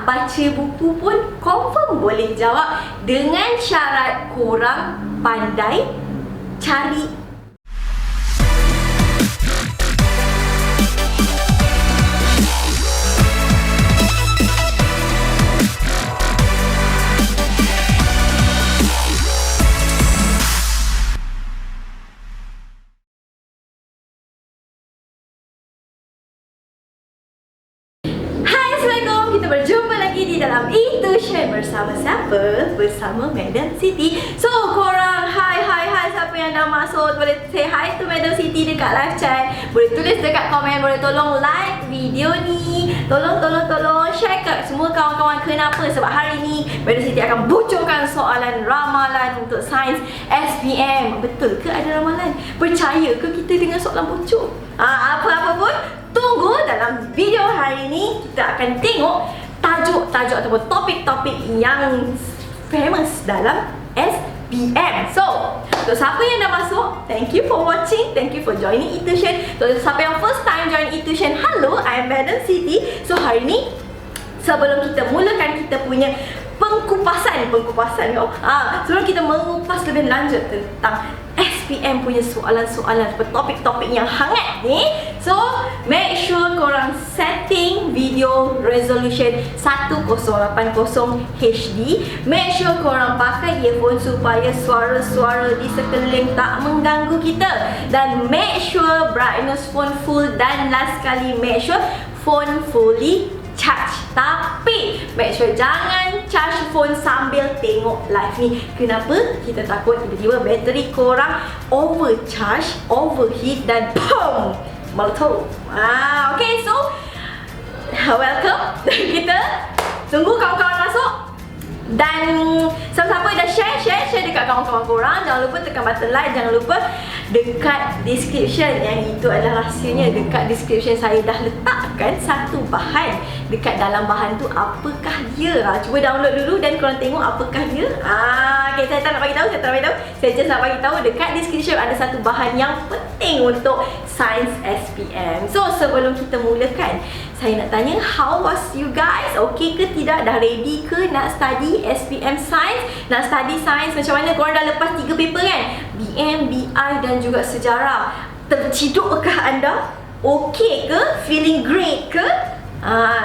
baca buku pun confirm boleh jawab, dengan syarat korang pandai cari. Berjumpa lagi di dalam e-tuition bersama siapa? Bersama Madam Siti. So korang, hai siapa yang dah masuk, boleh say hi to Madam Siti dekat live chat, boleh tulis dekat komen, boleh tolong like video ni, tolong share kat semua kawan-kawan. Kenapa? Sebab hari ni Madam Siti akan bocorkan soalan ramalan untuk sains SPM. Betul ke ada ramalan? Percaya ke kita dengan soalan bocor? Apa-apa pun, tunggu dalam video hari ni. Kita akan tengok tajuk ataupun topik-topik yang famous dalam SPM. So, untuk siapa yang dah masuk, thank you for watching, thank you for joining e-tuition. Untuk siapa yang first time join e-tuition, hello, I'm Madam Siti. So, hari ni sebelum kita mulakan kita punya pengkupasan sebelum kita mengupas lebih lanjut tentang SPM punya soalan-soalan, topik-topik yang hangat ni. So, make sure korang setting video resolution 1080 HD. Make sure korang pakai earphone supaya suara-suara di sekeliling tak mengganggu kita. Dan make sure brightness phone full, dan last sekali make sure phone fully charge. Tapi make sure jangan charge phone sambil tengok live ni. Kenapa? Kita takut tiba-tiba bateri korang overcharge, overheat dan boom, meletup. Okay, so welcome. Kita tunggu kawan-kawan masuk. Dan siapa-siapa dah share dekat kawan-kawan korang. Jangan lupa tekan button like. Jangan lupa dekat description, yang itu adalah rahsianya. Dekat description saya dah letakkan satu bahan. Dekat dalam bahan tu apakah dia? Cuba download dulu dan korang tengok apakah dia. Okay, saya tak nak bagi tahu, saya just nak bagi tahu dekat description ada satu bahan yang penting untuk sains SPM. So, sebelum kita mulakan, saya nak tanya, how was you guys? Okay ke tidak? Dah ready ke nak study SPM Science? Nak study Science macam mana? Korang dah lepas 3 paper kan? BM, BI dan juga sejarah. Tercidukkah anda? Okay ke? Feeling great ke?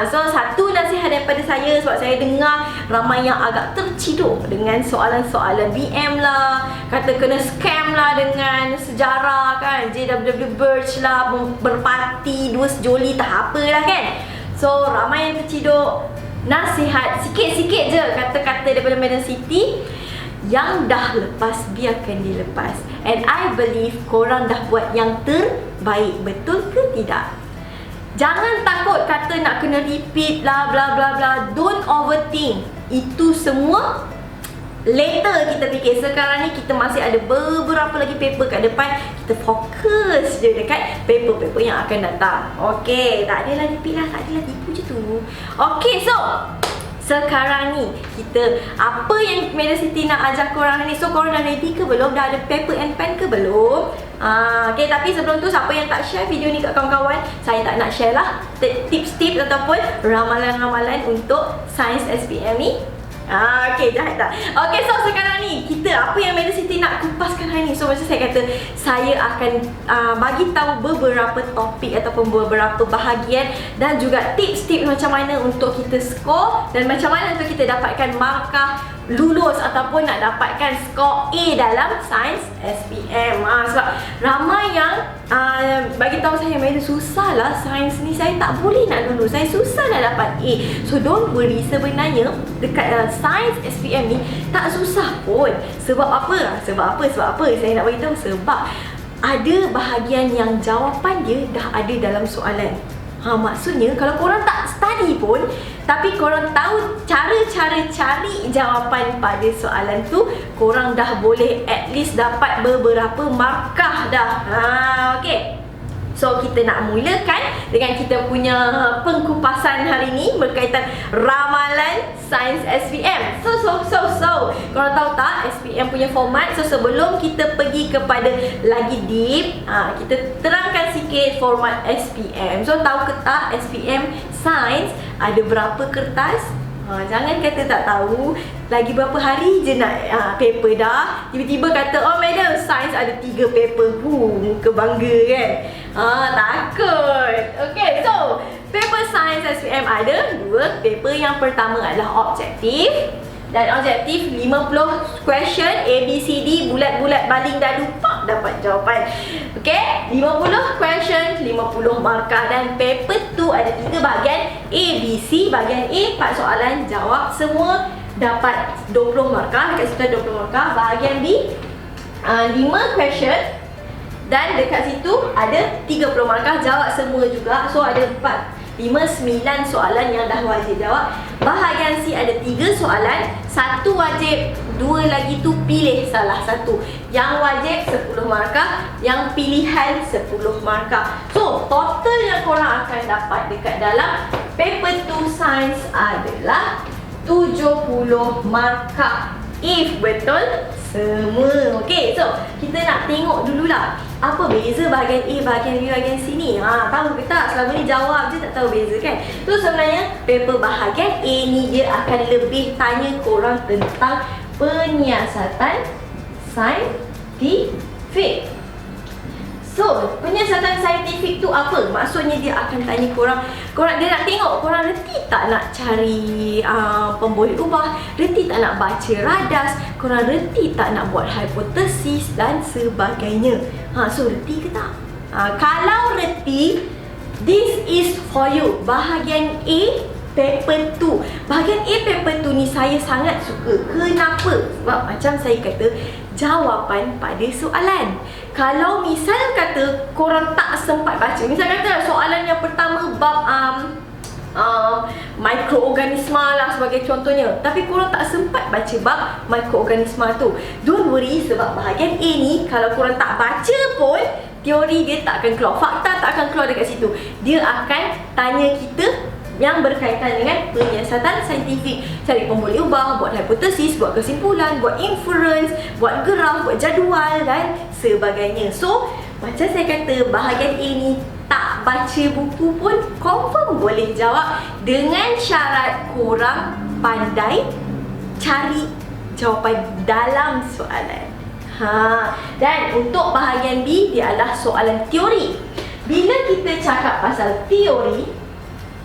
So satu nasihat daripada saya, sebab saya dengar ramai yang agak terciduk dengan soalan-soalan BM lah, kata kena scam lah dengan sejarah kan, JWW Birch lah, berparti, dua sejoli tak apalah kan. So ramai yang terciduk. Nasihat sikit-sikit je kata-kata daripada Madam Siti. Yang dah lepas biarkan dilepas. And I believe korang dah buat yang terbaik. Betul ke tidak? Jangan takut kata nak kena repeat lah, bla bla bla. Don't overthink. Itu semua later kita fikir. Sekarang ni kita masih ada beberapa lagi paper kat depan. Kita fokus je dekat paper-paper yang akan datang. Okay, tak adalah repeat lah, tak adalah tipu je tu. Okay, so sekarang ni kita, apa yang Madam Siti nak ajar korang ni. So korang dah ready ke belum? Dah ada paper and pen ke belum? Okay, tapi sebelum tu, siapa yang tak share video ni kat kawan-kawan, saya tak nak share lah tips-tips ataupun ramalan-ramalan untuk sains SPM ni. Okay, jahat tak? Okay, so sekarang ni kita, apa yang Madam Siti nak kupaskan hari ni. So macam saya kata, saya akan bagi tahu beberapa topik ataupun beberapa bahagian, dan juga tips-tips macam mana untuk kita score, dan macam mana untuk kita dapatkan markah lulus ataupun nak dapatkan skor A dalam sains SPM. Sebab ramai yang bagi tahu saya, Madam, susah lah sains ni, saya tak boleh nak lulus, saya susah nak dapat A. So don't worry, sebenarnya dekat sains SPM ni tak susah pun. Sebab apa? Saya nak beritahu, sebab ada bahagian yang jawapan dia dah ada dalam soalan. Maksudnya kalau korang tak study pun, tapi korang tahu cara-cara cari jawapan pada soalan tu, korang dah boleh at least dapat beberapa markah dah. Okay. So kita nak mulakan dengan kita punya pengkupasan hari ni berkaitan ramalan sains SPM. So korang tahu tak SPM punya format? So sebelum kita pergi kepada lagi deep, kita terangkan sikit format SPM. So tahu ke tak SPM Sains ada berapa kertas? Jangan kata tak tahu, lagi berapa hari je nak paper dah, tiba-tiba kata, oh madam, sains ada 3 paper. Muka bangga kan? Takut. Okay, so paper sains SPM ada 2 paper. Yang pertama adalah objektif. Dan objektif 50 question A, B, C, D, bulat-bulat baling dah lupa dapat jawapan. Okay, 50 question, 50 markah. Dan paper tu ada 3 bahagian, A, B, C. Bahagian A 4 soalan, jawab semua, dapat 20 markah. Dekat situ ada 20 markah. Bahagian B 5 question, dan dekat situ ada 30 markah, jawab semua juga. So ada 9 soalan yang dah wajib jawab. Bahagian C ada 3 soalan, 1 wajib, 2 lagi tu pilih salah satu. Yang wajib 10 markah, yang pilihan 10 markah. So total yang korang akan dapat dekat dalam paper 2 sains adalah 70 markah, if betul semua. Okay, so kita nak tengok dululah apa beza bahagian A, bahagian B, bahagian C ni. Tahu ke tak? Selama ni jawab je tak tahu beza kan? So sebenarnya paper bahagian A ni dia akan lebih tanya korang tentang penyiasatan saintifik. So, penyiasatan saintifik tu apa? Maksudnya dia akan tanya korang, dia nak tengok korang reti tak nak cari pemboleh ubah, reti tak nak baca radas, korang reti tak nak buat hipotesis dan sebagainya. So reti ke tak? Kalau reti, this is for you. Bahagian A paper 2. Bahagian A paper 2 ni saya sangat suka. Kenapa? Sebab macam saya kata, jawapan pada soalan. Kalau misal kata korang tak sempat baca, misal kata soalan yang pertama bab mikroorganisma lah sebagai contohnya, tapi korang tak sempat baca bab mikroorganisma tu, don't worry, sebab bahagian A ni kalau korang tak baca pun, teori dia tak akan keluar, fakta tak akan keluar dekat situ. Dia akan tanya kita yang berkaitan dengan penyiasatan saintifik, cari pemboleh ubah, buat hipotesis, buat kesimpulan, buat inference, buat graf, buat jadual dan sebagainya. So, macam saya kata, bahagian A ni tak baca buku pun confirm boleh jawab, dengan syarat korang pandai cari jawapan dalam soalan. Dan untuk bahagian B, dia adalah soalan teori. Bila kita cakap pasal teori,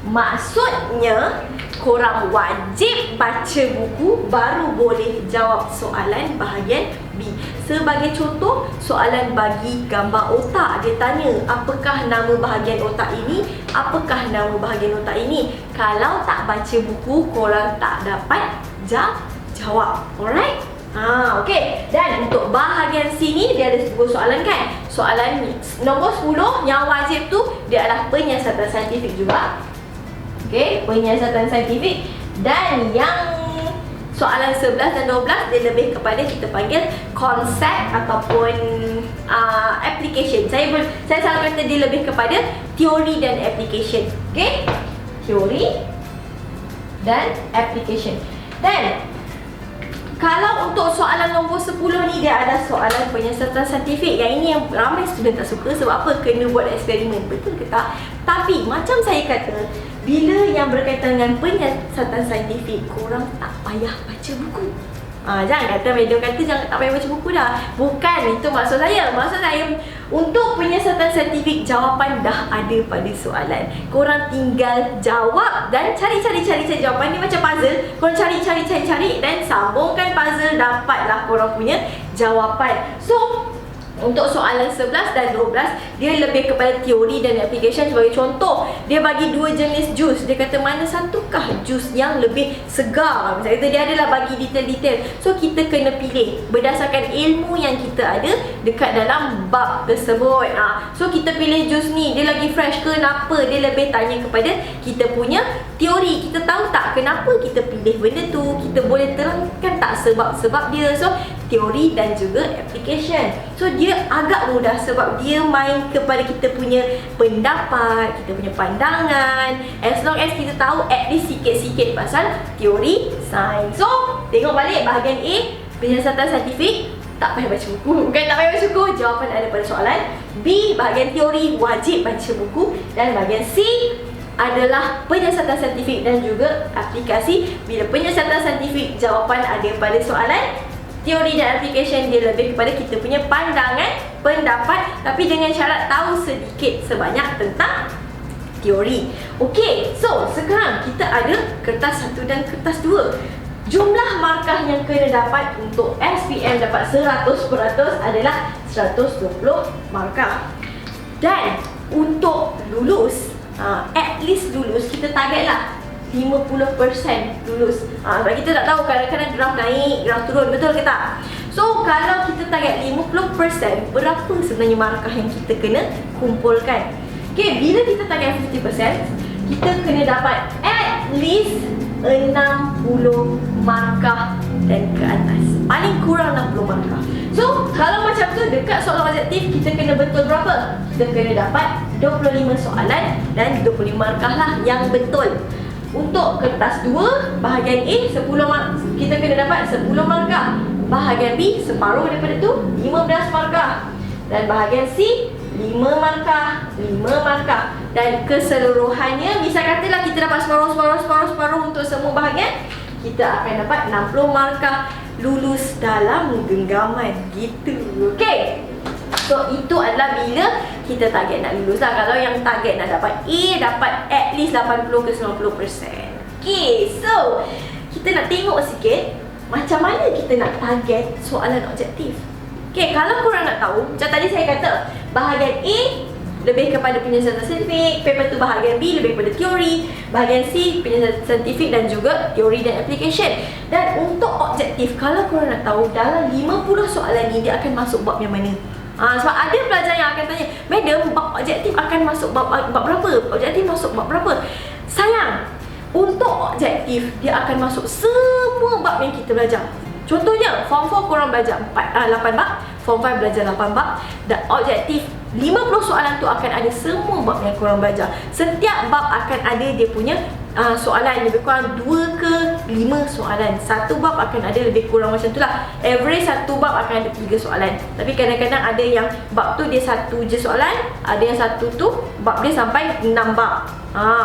maksudnya korang wajib baca buku baru boleh jawab soalan bahagian B. Sebagai contoh, soalan bagi gambar otak. Dia tanya, apakah nama bahagian otak ini? Apakah nama bahagian otak ini? Kalau tak baca buku, korang tak dapat jawab. Alright? Okay. Dan untuk bahagian C ni, dia ada 10 soalan kan? Soalan nombor 10 yang wajib tu, dia adalah penyiasatan saintifik juga. Okay, penyiasatan saintifik. Dan yang soalan 11 dan 12 dia lebih kepada kita panggil konsep ataupun application. Saya selalu kata dia lebih kepada teori dan application. Okay, teori dan application. Dan kalau untuk soalan nombor 10 ni, dia ada soalan penyiasatan saintifik. Yang ini yang ramai student tak suka. Sebab apa? Kena buat eksperimen. Betul ke tak? Tapi macam saya kata, bila yang berkaitan dengan penyiasatan saintifik, korang tak payah baca buku. Jangan kata madam kata jangan tak payah baca buku dah. Bukan itu maksud saya. Maksud saya, untuk penyiasatan saintifik, jawapan dah ada pada soalan. Korang tinggal jawab dan cari jawapan ni macam puzzle. Korang cari dan sambungkan puzzle, dapatlah korang punya jawapan. So, untuk soalan 11 dan 12, dia lebih kepada teori dan application. Sebagai contoh, dia bagi 2 jenis jus. Dia kata mana satukah jus yang lebih segar. Misalnya dia adalah bagi detail-detail. So kita kena pilih berdasarkan ilmu yang kita ada dekat dalam bab tersebut. So kita pilih jus ni, dia lagi fresh ke kenapa? Dia lebih tanya kepada kita punya teori. Kita tahu tak kenapa kita pilih benda tu? Kita boleh terangkan tak sebab-sebab dia? So teori dan juga application. So dia agak mudah sebab dia main kepada kita punya pendapat, kita punya pandangan. As long as kita tahu at least sikit-sikit pasal teori sains. So tengok balik bahagian A, penyiasatan saintifik, tak payah baca buku. Bukan tak payah baca buku, jawapan ada pada soalan. B, bahagian teori, wajib baca buku. Dan bahagian C, adalah penyiasatan saintifik dan juga aplikasi. Bila penyiasatan saintifik, jawapan ada pada soalan. Teori dan application dia lebih kepada kita punya pandangan, pendapat, tapi dengan syarat tahu sedikit sebanyak tentang teori. Okey, so sekarang kita ada kertas 1 dan kertas 2. Jumlah markah yang kena dapat untuk SPM dapat 100% adalah 120 markah. Dan untuk lulus, at least lulus, kita targetlah 50% lulus. Sebab kita tak tahu, kadang-kadang graf naik, graf turun, betul ke tak? So kalau kita target 50%, berapa sebenarnya markah yang kita kena kumpulkan? Okay, bila kita target 50%, kita kena dapat at least 60 markah dan ke atas. Paling kurang 60 markah. So kalau macam tu, dekat soalan objektif kita kena betul berapa? Kita kena dapat 25 soalan dan 25 markah lah yang betul. Untuk kertas 2, bahagian A 10 kita kena dapat 10 markah. Bahagian B separuh daripada tu, 15 markah. Dan bahagian C 5 markah, 5 markah. Dan keseluruhannya, misal katalah kita dapat separuh untuk semua bahagian, kita akan dapat 60 markah lulus dalam genggaman gitu. Okey. So itu adalah bila kita target nak lulus lah. Kalau yang target nak dapat A, dapat at least 80 ke 90%. Okay, so kita nak tengok sikit macam mana kita nak target soalan objektif. Okay, kalau korang nak tahu, macam tadi saya kata, bahagian A lebih kepada penyiasatan saintifik, paper tu bahagian B lebih kepada teori, bahagian C penyiasatan saintifik dan juga teori dan application. Dan untuk objektif, kalau korang nak tahu, dalam 50 soalan ni dia akan masuk bab yang mana? Sebab ada pelajar yang akan tanya, "Madam, bab objektif akan masuk bab berapa? Objektif masuk bab berapa?" Sayang, untuk objektif dia akan masuk semua bab yang kita belajar. Contohnya, Form 4 korang belajar 8 bab, Form 5 belajar 8 bab, dan objektif 50 soalan tu akan ada semua bab yang korang belajar. Setiap bab akan ada dia punya soalan, lebih kurang 2 ke 5 soalan. Satu bab akan ada lebih kurang macam tu lah. Average satu bab akan ada 3 soalan. Tapi kadang-kadang ada yang bab tu dia 1 je soalan, ada yang satu tu bab dia sampai 6 bab.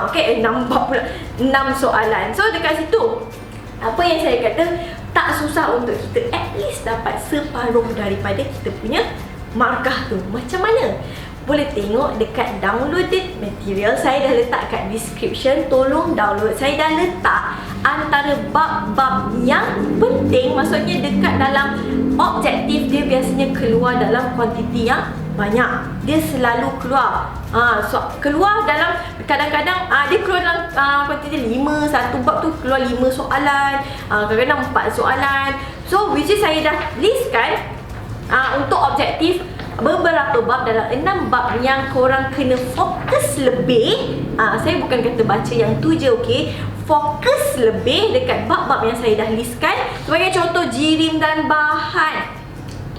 Okay, 6 bab pula, 6 soalan. So dekat situ, apa yang saya kata, tak susah untuk kita at least dapat separuh daripada kita punya markah tu. Macam mana? Boleh tengok dekat downloaded material. Saya dah letak kat description. Tolong download. Saya dah letak antara bab-bab yang penting. Maksudnya dekat dalam objektif dia biasanya keluar dalam kuantiti yang banyak. Dia selalu keluar. So keluar dalam, kadang-kadang dia keluar dalam kuantiti 5. Satu bab tu keluar 5 soalan, kadang-kadang 4 soalan. So which is saya dah listkan untuk objektif beberapa bab dalam 6 bab yang korang kena fokus lebih. Saya bukan kata baca yang tu je, okey. Fokus lebih dekat bab-bab yang saya dah listkan. Sebagai contoh, jirim dan bahan,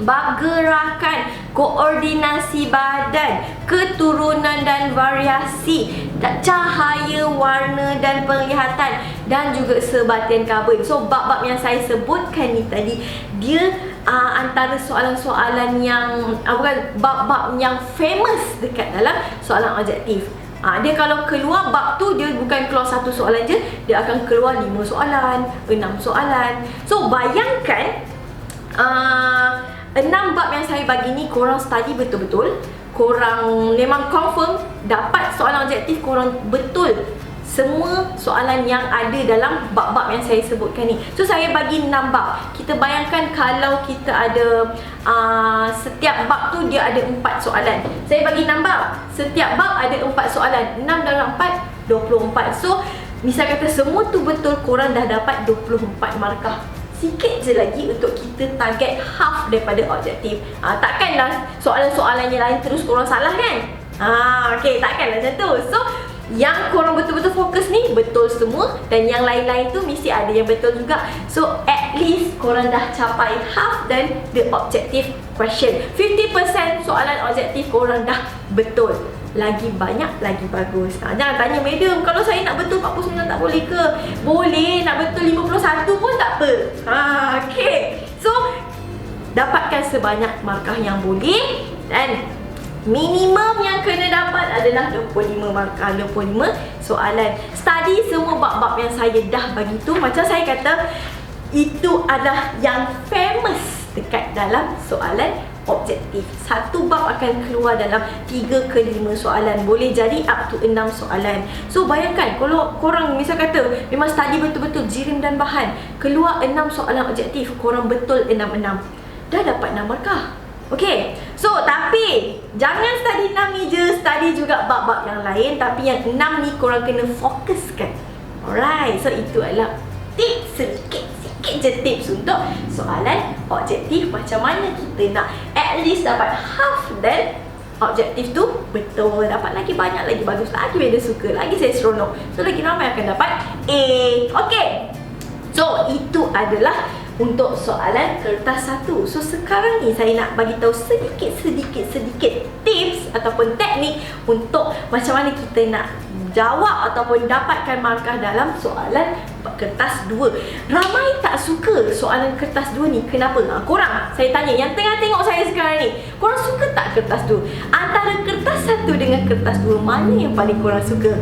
bab gerakan, koordinasi badan, keturunan dan variasi, cahaya, warna dan penglihatan, dan juga sebatian karbon. So bab-bab yang saya sebutkan ni tadi, dia antara soalan-soalan yang bukan bab-bab yang famous dekat dalam soalan objektif. Dia kalau keluar bab tu, dia bukan keluar satu soalan je, dia akan keluar 5 soalan, 6 soalan. So bayangkan 6 bab yang saya bagi ni, korang study betul-betul, korang memang confirm dapat soalan objektif, korang betul semua soalan yang ada dalam bab-bab yang saya sebutkan ni. So saya bagi 6 bab. Kita bayangkan kalau kita ada setiap bab tu dia ada 4 soalan. Saya bagi 6 bab. Setiap bab ada 4 soalan. 6 dalam 4, 24. So misal kata semua tu betul, korang dah dapat 24 markah. Sikit je lagi untuk kita target half daripada objektif. Takkanlah soalan-soalan yang lain terus korang salah kan? Okay, takkanlah macam tu. So yang korang betul-betul fokus ni betul semua, dan yang lain-lain tu mesti ada yang betul juga. So at least korang dah capai half dan the objective question. 50% soalan objektif korang dah betul. Lagi banyak lagi bagus. Jangan tanya, "Madam, kalau saya nak betul 49 tak boleh ke?" Boleh, nak betul 51 pun tak apa. Okay. So dapatkan sebanyak markah yang boleh, dan minimum yang kena dapat adalah 25 markah. 25 soalan. Study semua bab-bab yang saya dah bagi tu. Macam saya kata, itu adalah yang famous dekat dalam soalan objektif. Satu bab akan keluar dalam 3 ke 5 soalan. Boleh jadi up to 6 soalan. So bayangkan kalau korang misal kata memang study betul-betul jirim dan bahan, keluar 6 soalan objektif, korang betul 6-6, dah dapat 6 markah. Okay, so tapi jangan study 6 ni je, study juga bab-bab yang lain. Tapi yang 6 ni korang kena fokuskan. Alright, so itu adalah tips sedikit je tips untuk soalan objektif. Macam mana kita nak at least dapat half dan objektif tu betul. Dapat lagi banyak, lagi bagus, lagi beda suka, lagi saya seronok. So lagi ramai akan dapat A. Okay, so itu adalah untuk soalan kertas 1. So sekarang ni saya nak bagi tahu sedikit tips ataupun teknik untuk macam mana kita nak jawab ataupun dapatkan markah dalam soalan kertas 2. Ramai tak suka soalan kertas 2 ni. Kenapa? Korang, saya tanya yang tengah tengok saya sekarang ni, korang suka tak kertas 2? Antara kertas 1 dengan kertas 2, mana yang paling korang suka?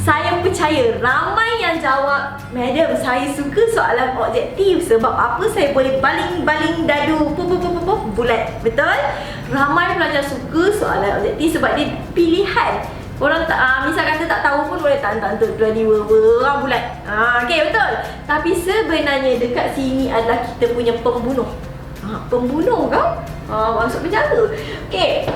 Saya percaya ramai yang jawab, "Madam, saya suka soalan objektif." Sebab apa? Saya boleh baling-baling dadu bulat. Betul? Ramai pelajar suka soalan objektif sebab dia pilihan. Orang tak, misal kata tak tahu pun boleh tak tadi bulat. Okay, betul. Tapi sebenarnya dekat sini adalah kita punya pembunuh. Pembunuh kau? Masuk penjara. Okay,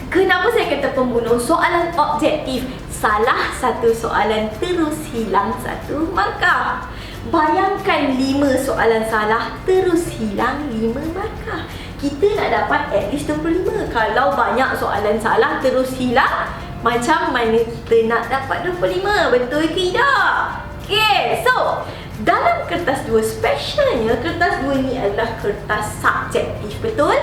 kenapa saya kata pembunuh? Soalan objektif, salah satu soalan terus hilang 1 markah. Bayangkan 5 soalan salah terus hilang 5 markah. Kita nak dapat at least 25. Kalau banyak soalan salah terus hilang, macam mana kita nak dapat 25? Betul ke tidak? Okay, so dalam kertas 2, specialnya kertas 2 ni adalah kertas subjektif. Betul?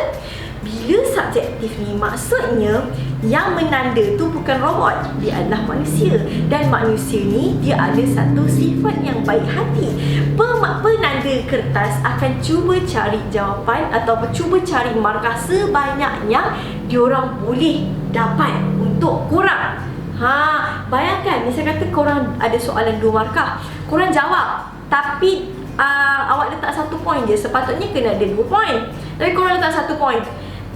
Bila subjektif ni, maksudnya yang menanda tu bukan robot, dia adalah manusia. Dan manusia ni dia ada satu sifat yang baik hati. Penanda kertas akan cuba cari jawapan ataupun cuba cari markah sebanyak yang diorang boleh dapat untuk korang. Bayangkan misal kata korang ada soalan 2 markah, korang jawab tapi awak letak 1 poin je, sepatutnya kena ada 2 poin, tapi korang letak 1 poin.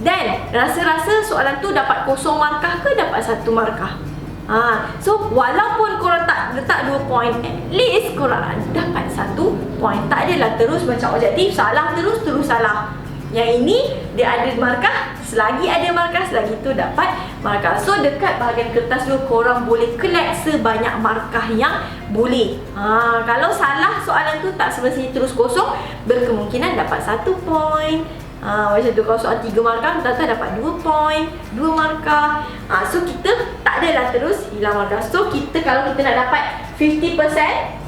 Dan rasa-rasa soalan tu dapat 0 markah ke dapat 1 markah? So walaupun korang tak letak 2 poin, at least korang dapat 1 poin. Tak adalah terus macam objektif, salah terus salah. Yang ini dia ada markah, selagi ada markah, selagi tu dapat markah. So dekat bahagian kertas tu korang boleh collect sebanyak markah yang boleh. Kalau salah soalan tu tak semestinya terus kosong, berkemungkinan dapat 1 poin. Macam tu, kalau soal 3 markah, tak dapat 2 poin, 2 markah. So kita tak adalah terus hilang markah. So kita, kalau kita nak dapat 50%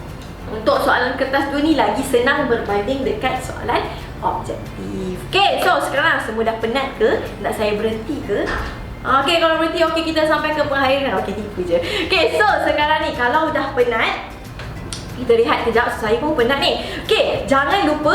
untuk soalan kertas 2 ni, lagi senang berbanding dekat soalan objektif. Okay, so sekarang semua dah penat ke? Nak saya berhenti ke? Okay, kalau berhenti, okay, kita sampai ke pengakhiran. Okay, tipu je. Okay, so sekarang ni kalau dah penat, kita rehat kejap. Saya pun penat ni. Okay, jangan lupa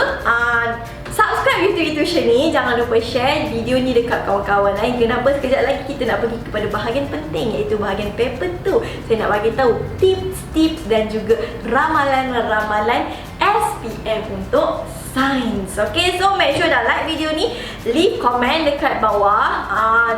subscribe YouTube Tuition ni. Jangan lupa share video ni dekat kawan-kawan lain. Kenapa? Sekejap lagi kita nak pergi kepada bahagian penting, iaitu bahagian paper 2. Saya nak bagi tahu tips-tips dan juga ramalan-ramalan SPM untuk sains. Okay, so make sure dah like video ni, leave komen dekat bawah.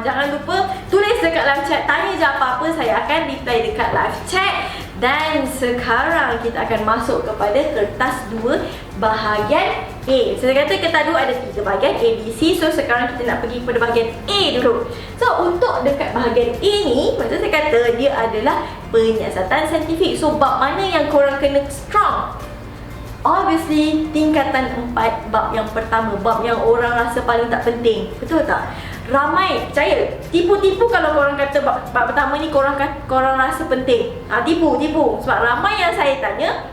Jangan lupa tulis dekat live chat, tanya je apa-apa, saya akan reply dekat live chat. Dan sekarang kita akan masuk kepada kertas 2 bahagian A. Saya kata kertas 2 ada 3 bahagian A, B, C. So sekarang kita nak pergi kepada bahagian A dulu. So untuk dekat bahagian A ni, macam saya kata, dia adalah penyiasatan saintifik. So bab mana yang korang kena strong? Obviously tingkatan 4, bab yang pertama, bab yang orang rasa paling tak penting. Betul tak? Ramai, percaya, tipu-tipu kalau korang kata bab pertama ni korang rasa penting. Tipu. Sebab ramai yang saya tanya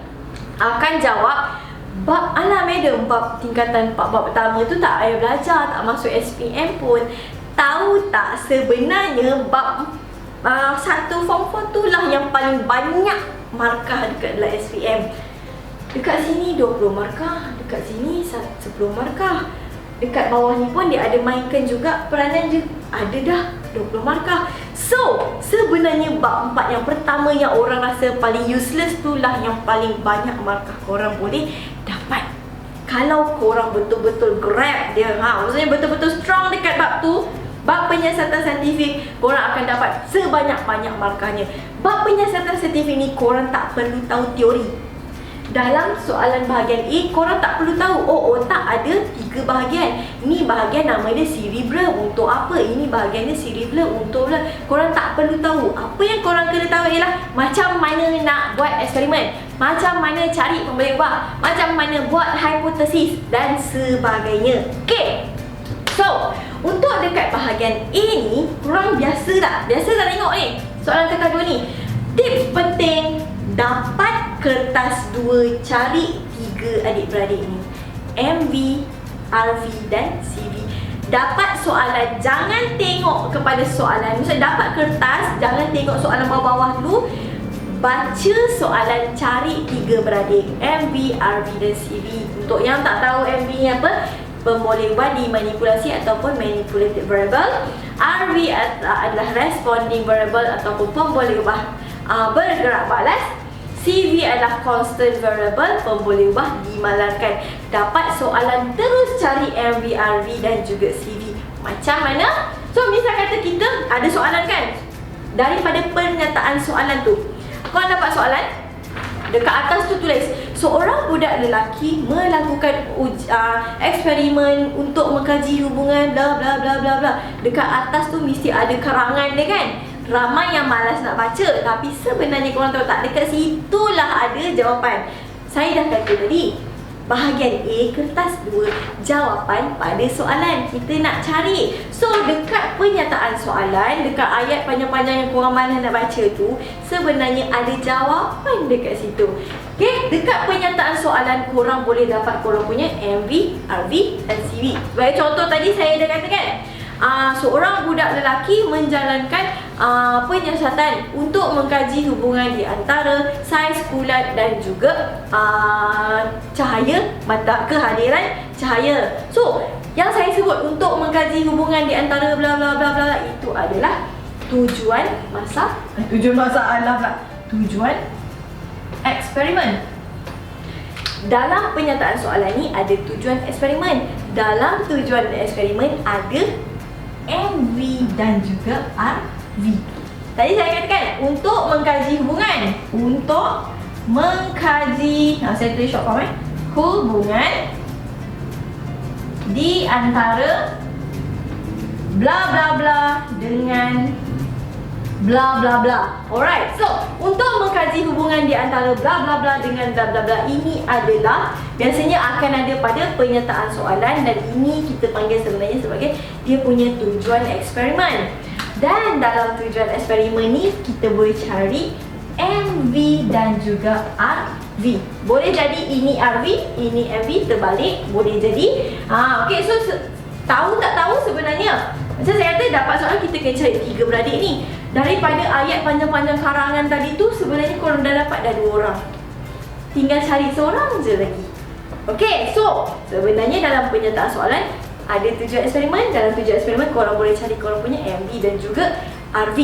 akan jawab bab, alah madam, bab tingkatan 4, bab pertama tu tak payah belajar, tak masuk SPM pun. Tahu tak, sebenarnya bab 1 form 4 tu lah yang paling banyak markah dekat dalam SPM. Dekat sini 20 markah, dekat sini 10 markah. dekat bawah ni pun dia ada mainkan juga peranan dia. Ada dah 20 markah. So, sebenarnya bab 4 yang pertama yang orang rasa paling useless tu lah yang paling banyak markah korang boleh dapat. Kalau korang betul-betul grab dia, maksudnya betul-betul strong dekat bab tu, bab penyiasatan saintifik, korang akan dapat sebanyak-banyak markahnya. Bab penyiasatan saintifik ni korang tak perlu tahu teori. Dalam soalan bahagian A, korang tak perlu tahu, oh otak ada 3 bahagian. Ini bahagian nama dia cerebrum, untuk apa? Ini bahagian dia cerebrum, untuk apa? Korang tak perlu tahu. Apa yang korang kena tahu ialah macam mana nak buat eksperimen, macam mana cari pembalik ubah, macam mana buat hipotesis dan sebagainya. Okay, so untuk dekat bahagian A ni, korang biasa tak tengok ni soalan kertas 2 ni. Tips penting, dapat kertas 2, cari 3 adik-beradik ni, MV, RV dan CV. Dapat soalan, jangan tengok kepada soalan. Maksudnya dapat kertas, jangan tengok soalan bawah-bawah dulu. Baca soalan, cari 3 beradik, MV, RV dan CV. Untuk yang tak tahu MV ni apa, pemboleh ubah dimanipulasi ataupun manipulated variable. RV adalah responding variable ataupun pemboleh ubah bergerak balas. CV adalah constant variable, pemboleh ubah dimalarkan. Dapat soalan, terus cari MV, RV dan juga CV. Macam mana? So misal kata kita ada soalan kan, daripada pernyataan soalan tu, korang dapat soalan, dekat atas tu tulis seorang budak lelaki melakukan eksperimen untuk mengkaji hubungan bla bla bla bla bla. Dekat atas tu mesti ada karangan dia kan. Ramai yang malas nak baca, tapi sebenarnya korang tahu tak, dekat situlah ada jawapan. Saya dah kata tadi, bahagian A kertas 2, jawapan pada soalan kita nak cari. So dekat pernyataan soalan, dekat ayat panjang-panjang yang korang malas nak baca tu, sebenarnya ada jawapan dekat situ. Okay, dekat pernyataan soalan korang boleh dapat korang punya MV, RV dan CV. Sebagai contoh tadi saya dah katakan, seorang budak lelaki menjalankan penyiasatan untuk mengkaji hubungan di antara saiz kulat dan juga cahaya mata, kehadiran cahaya. So, yang saya sebut untuk mengkaji hubungan di antara bla bla bla bla itu adalah tujuan eksperimen. Dalam pernyataan soalan ni ada tujuan eksperimen. Dalam tujuan eksperimen ada MV dan juga RV. Tadi saya katakan untuk mengkaji hubungan, saya tulis short form hubungan di antara bla bla bla dengan bla bla bla. Alright, so untuk mengkaji hubungan di antara bla bla bla dengan bla bla bla ini adalah biasanya akan ada pada pernyataan soalan, dan ini kita panggil sebenarnya sebagai dia punya tujuan eksperimen. Dan dalam tujuan eksperimen ni kita boleh cari MV dan juga RV. Boleh jadi ini RV, ini MV, terbalik boleh jadi. Okay, so tahu tak tahu sebenarnya, macam saya kata dapat soalan kita kena cari 3 beradik ni. Daripada ayat panjang-panjang karangan tadi tu, sebenarnya korang dah dapat dah 2 orang. Tinggal cari seorang je lagi. Okay, so sebenarnya dalam pernyataan soalan ada tujuan eksperimen. Dalam tujuan eksperimen korang boleh cari korang punya MV dan juga RV.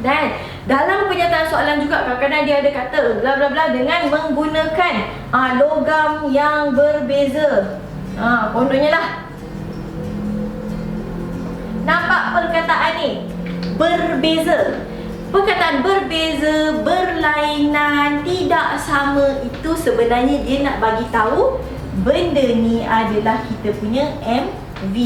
Dan dalam pernyataan soalan juga kadang-kadang dia ada kata bla bla bla dengan menggunakan logam yang berbeza. Contohnya lah, nampak perkataan ni, berbeza. Perkataan berbeza, berlainan, tidak sama, itu sebenarnya dia nak bagi tahu benda ni adalah kita punya MV.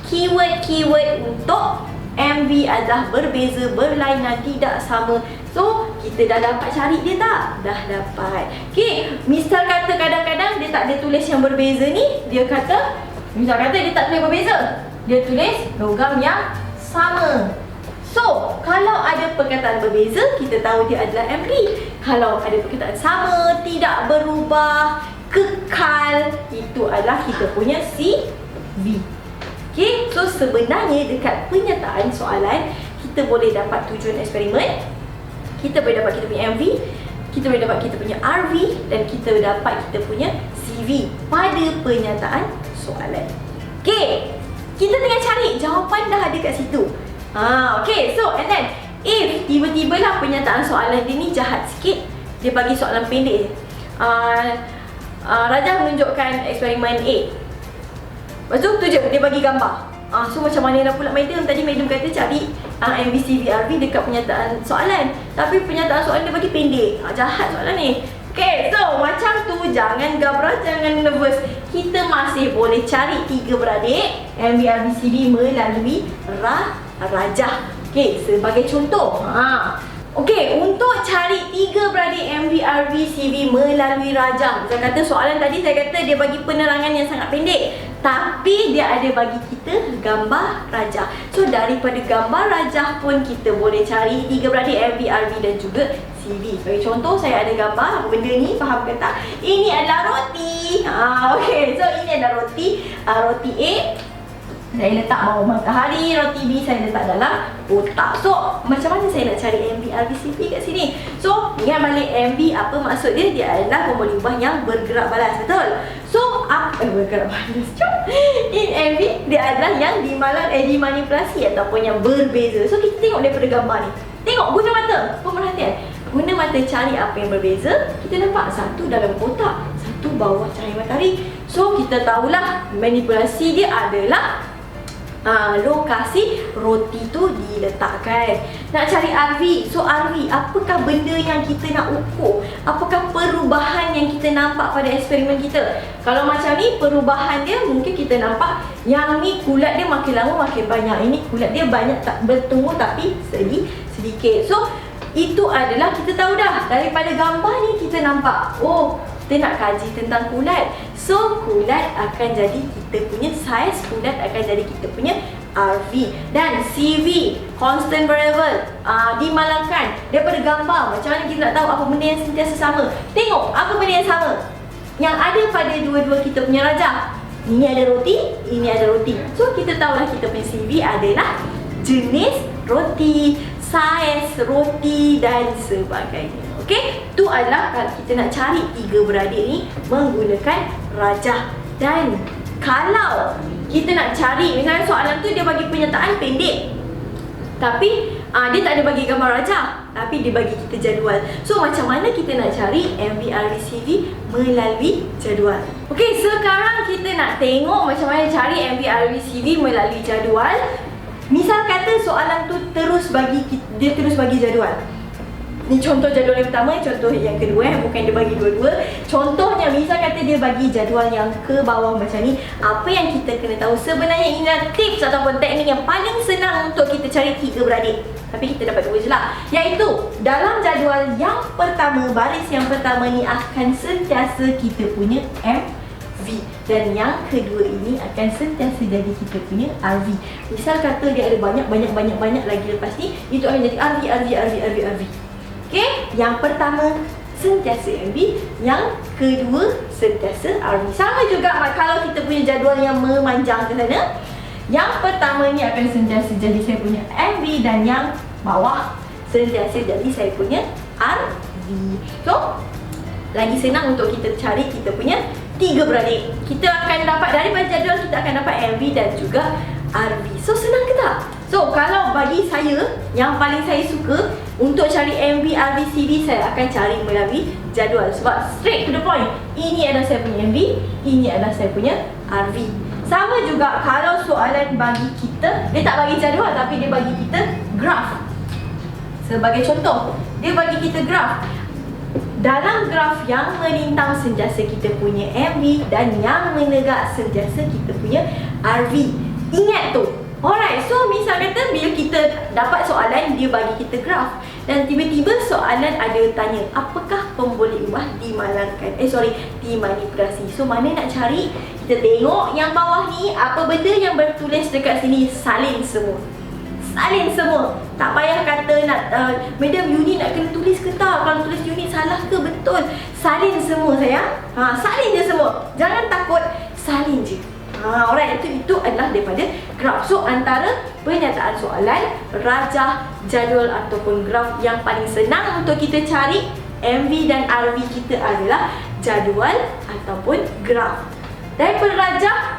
Keyword untuk MV adalah berbeza, berlainan, tidak sama. So, kita dah dapat cari dia tak? Dah dapat. Okay, misal kata kadang-kadang dia tak ada tulis yang berbeza ni, dia kata, misal kata dia tak tulis berbeza, dia tulis logam yang sama. So, kalau ada perkataan berbeza, kita tahu dia adalah MV. Kalau ada perkataan sama, tidak berubah, kekal, itu adalah kita punya CV. Okay, so sebenarnya dekat pernyataan soalan, kita boleh dapat tujuan eksperimen, kita boleh dapat kita punya MV, kita boleh dapat kita punya RV, dan kita dapat kita punya CV pada pernyataan soalan. Okay, kita tengah cari, jawapan dah ada kat situ. Okay, so and then if tiba-tiba lah penyataan soalan dia ni jahat sikit, dia bagi soalan pendek je. Rajah menunjukkan eksperimen A. Lepas tu je dia bagi gambar. So macam mana lah pula madam? Tadi madam kata cari MVCVRV dekat penyataan soalan, tapi penyataan soalan dia bagi pendek. Jahat soalan ni. Okay, so macam tu, jangan gabra, jangan nervous. Kita masih boleh cari 3 beradik MVRVCV melalui rajah. Okay, sebagai contoh, okay, untuk cari 3 beradik MVRVCV melalui rajah. Saya kata soalan tadi saya kata dia bagi penerangan yang sangat pendek, tapi dia ada bagi kita gambar rajah. So daripada gambar rajah pun kita boleh cari 3 beradik MVRV dan juga CV. Bagi contoh, saya ada gambar apa benda ni, faham ke tak? Ini adalah roti. Okay, so ini adalah roti. Roti A saya letak bawah matahari, roti B saya letak dalam kotak. So macam mana saya nak cari MVRVCV kat sini? So ingat balik MV, apa maksud dia? Dia adalah hormon limbah yang bergerak balas, betul? So bergerak balas, in MV dia adalah yang dimanipulasi ataupun yang berbeza. So kita tengok daripada gambar ni, tengok guna mata, pemerhatian. Guna mata cari apa yang berbeza. Kita nampak satu dalam kotak, satu bawah cahaya matahari. So kita tahulah manipulasi dia adalah lokasi roti tu diletakkan. Nak cari RV. So RV, apakah benda yang kita nak ukur? Apakah perubahan yang kita nampak pada eksperimen kita? Kalau macam ni, perubahan dia mungkin kita nampak yang ni kulat dia makin lama makin banyak. Ini kulat dia banyak tak bertumbuh tapi sedikit. So itu adalah kita tahu dah daripada gambar ni kita nampak, oh kita nak kaji tentang kulat. So kulat akan jadi kita punya saiz, kulat akan jadi kita punya RV. Dan CV, constant variable, dimalangkan daripada gambar. Macam mana kita nak tahu apa benda yang sentiasa sama? Tengok apa benda yang sama yang ada pada dua-dua kita punya rajah. Ini ada roti, ini ada roti. So kita tahulah kita punya CV adalah jenis roti, saiz roti dan sebagainya. Okey, tu adalah kalau kita nak cari 3 beradik ni menggunakan rajah. Dan kalau kita nak cari, misalnya soalan tu dia bagi penyataan pendek, tapi dia tak ada bagi gambar rajah, tapi dia bagi kita jadual. So macam mana kita nak cari MVRVCV melalui jadual? Okey, sekarang kita nak tengok macam mana cari MVRVCV melalui jadual. Misal kata soalan tu terus bagi jadual. Ni contoh jadual yang pertama, contoh yang kedua, bukan dia bagi dua-dua. Contohnya misal kata dia bagi jadual yang ke bawah macam ni. Apa yang kita kena tahu? Sebenarnya ini adalah tips ataupun teknik yang paling senang untuk kita cari 3 beradik. Tapi kita dapat 2 je lah. Iaitu dalam jadual yang pertama, baris yang pertama ni akan sentiasa kita punya MV. Dan yang kedua ini akan sentiasa jadi kita punya RV. Misal kata dia ada banyak lagi lepas ni, itu akan jadi RV. Okay, yang pertama sentiasa MV, yang kedua sentiasa RV. Sama juga kalau kita punya jadual yang memanjang ke sana. Yang pertama ni akan sentiasa jadi saya punya MV, dan yang bawah sentiasa jadi saya punya RV. So, lagi senang untuk kita cari kita punya 3 beradik. Kita akan dapat daripada jadual, kita akan dapat MV dan juga RV. So, senang ke tak? So, kalau bagi saya, yang paling saya suka untuk cari MV, RV, CV, saya akan cari melalui jadual. Sebab straight to the point. Ini adalah saya punya MV, ini adalah saya punya RV. Sama juga kalau soalan bagi kita, dia tak bagi jadual tapi dia bagi kita graf. Sebagai contoh, dia bagi kita graf. Dalam graf yang melintang sentiasa kita punya MV, dan yang menegak sentiasa kita punya RV. Ingat tu. Alright, so misal kata bila kita dapat soalan, dia bagi kita graf, dan tiba-tiba soalan ada tanya, apakah pemboleh ubah dimanipulasi. So mana nak cari? Kita tengok yang bawah ni, apa benda yang bertulis dekat sini? Salin semua. Salin semua. Tak payah kata nak madam unit nak kena tulis ke tak? Kalau tulis unit salah ke betul? Salin semua sayang. Salin je semua. Jangan takut, salin je. Alright, itu adalah daripada graf. So antara pernyataan soalan, rajah, jadual ataupun graf, yang paling senang untuk kita cari MV dan RV kita adalah jadual ataupun graf. Daripada rajah,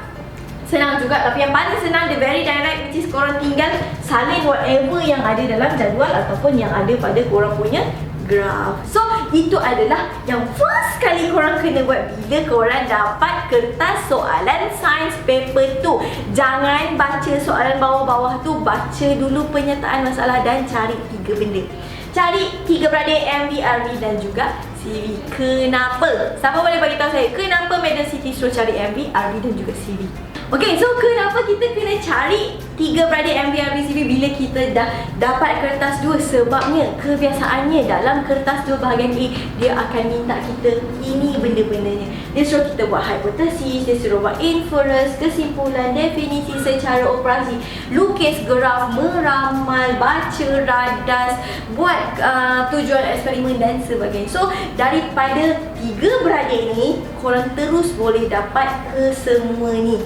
Senang juga, tapi yang paling senang, the very direct, which is korang tinggal salin whatever yang ada dalam jadual ataupun yang ada pada korang punya graph. So, itu adalah yang first kali korang kena buat bila korang dapat kertas soalan science paper tu. Jangan baca soalan bawah-bawah tu, baca dulu pernyataan masalah dan cari 3 benda. Cari 3 beradik MV, RV dan juga CV. Kenapa? Siapa boleh bagi tahu saya kenapa Madam Siti suruh cari MV, RV dan juga CV? Okay, so kenapa kita kena cari 3 beradik MV, RV, CV bila kita dah dapat kertas 2? Sebabnya kebiasaannya dalam kertas 2 bahagian A, dia akan minta kita ini benda-bendanya. Dia suruh kita buat hipotesis, dia suruh buat inference, kesimpulan, definisi secara operasi, lukis graf, meramal, baca radas, buat tujuan eksperimen dan sebagainya. So daripada 3 beradik ni, korang terus boleh dapat ke semua ni.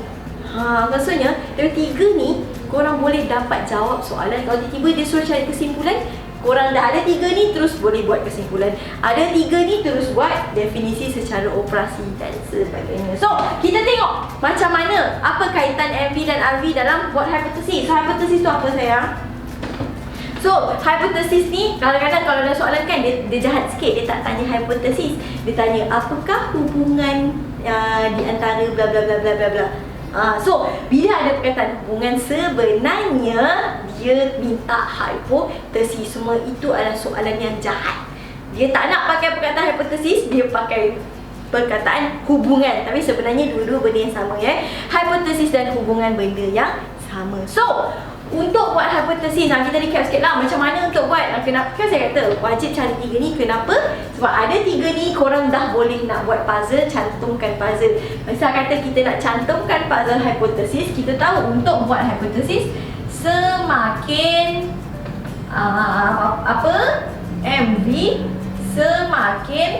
Maksudnya dari 3 ni korang boleh dapat jawab soalan. Kalau tiba-tiba dia suruh cari kesimpulan, korang dah ada 3 ni, terus boleh buat kesimpulan. Ada 3 ni, terus buat definisi secara operasi dan sebagainya. So, kita tengok macam mana, apa kaitan MV dan RV dalam buat hipotesis. So, hipotesis tu apa sayang? So, hipotesis ni kadang-kadang kalau ada soalan kan, dia jahat sikit. Dia tak tanya hipotesis, dia tanya apakah hubungan di antara bla bla bla bla bla bla. So, bila ada perkataan hubungan, sebenarnya dia minta hipotesis. Semua itu adalah soalan yang jahat. Dia tak nak pakai perkataan hipotesis, dia pakai perkataan hubungan. Tapi sebenarnya dua-dua benda yang sama ya. Hipotesis dan hubungan benda yang sama. So, untuk buat hipotesis, kita recap sikit lah macam mana untuk buat. Kenapa kan saya kata wajib cari 3 ni? Kenapa? Sebab ada 3 ni, korang dah boleh nak buat puzzle, cantumkan puzzle. Misal kata kita nak cantumkan puzzle hipotesis, kita tahu untuk buat hipotesis semakin MV semakin